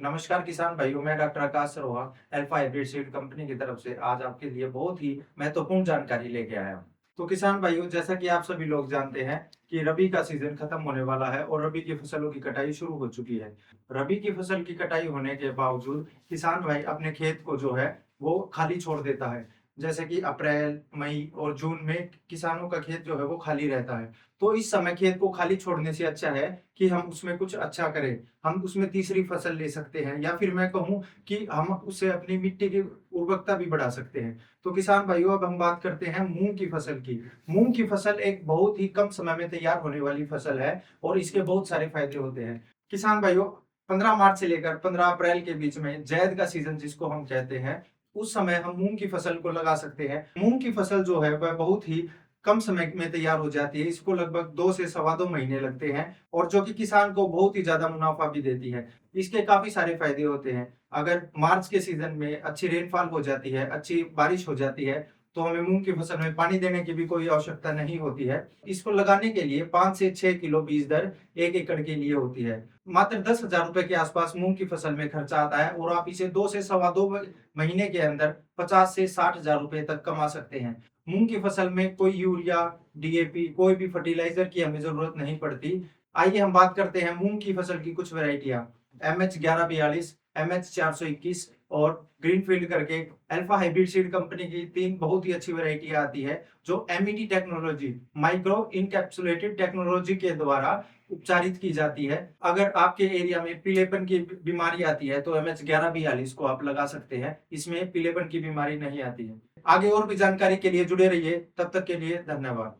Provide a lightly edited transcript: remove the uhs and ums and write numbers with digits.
नमस्कार किसान भाइयों, मैं doctor Akash Saroha Alpha hybrid seed company की तरफ से आज आपके लिए बहुत ही महत्वपूर्ण जानकारी लेके आया हूँ। तो किसान भाइयों, जैसा कि आप सभी लोग जानते हैं कि रबी का सीजन खत्म होने वाला है और रबी की फसलों की कटाई शुरू हो चुकी है। रबी की फसल की कटाई होने के बावजूद किसान भाई अपने खेत को जो है वो खाली छोड़ देता है। जैसे कि अप्रैल, मई और जून में किसानों का खेत जो है वो खाली रहता है। तो इस समय खेत को खाली छोड़ने से अच्छा है कि हम उसमें कुछ अच्छा करें। हम उसमें तीसरी फसल ले सकते हैं या फिर मैं कहूँ कि हम उससे अपनी मिट्टी की उर्वरकता भी बढ़ा सकते हैं। तो किसान भाइयों, अब हम बात करते हैं मूँग की फसल की। मूँग की फसल एक बहुत ही कम समय में तैयार होने वाली फसल है और इसके बहुत सारे फायदे होते हैं। किसान भाइयों, 15 मार्च से लेकर 15 अप्रैल के बीच में ज़ैद का सीज़न जिसको हम कहते हैं, उस समय हम मूँग की फसल को लगा सकते हैं। मूँग की फसल जो है वह बहुत ही कम समय में तैयार हो जाती है। इसको लगभग 2 से सवा 2 महीने लगते हैं और जो कि किसान को बहुत ही ज़्यादा मुनाफ़ा भी देती है। इसके काफ़ी सारे फ़ायदे होते हैं। अगर मार्च के सीज़न में अच्छी रेनफॉल हो जाती है, अच्छी बारिश हो जाती है, तो हमें मूँग की फसल में पानी देने की भी कोई आवश्यकता नहीं होती है। इसको लगाने के लिए 5 से 6 किलो बीज दर 1 एकड़ के लिए होती है। मात्र 10,000 रुपए के आसपास मूँग की फसल में खर्चा आता है और आप इसे 2 से सवा 2 महीने के अंदर 50 से 60,000 रुपए तक कमा सकते हैं। मूँग की फसल में कोई यूरिया, डीएपी, कोई भी फर्टिलाइज़र की हमें ज़रूरत नहीं पड़ती। आइए हम बात करते हैं मूँग की फसल की कुछ वैराइटियाँ। एमएच 1142, एमएच 421 और ग्रीनफील्ड करके अल्फा हाइब्रिड सीड कंपनी की 3 बहुत ही अच्छी वैराइटियाँ आती है, जो MED technology, micro encapsulated technology के द्वारा उपचारित की जाती है। अगर आपके एरिया में पीलेपन की बीमारी आती है, तो एमएच 1142 को आप लगा सकते हैं। इसमें पीलेपन की बीमारी नहीं आती है। आगे और भी जानकारी के लिए जुड़े रहिए। तब तक के लिए धन्यवाद।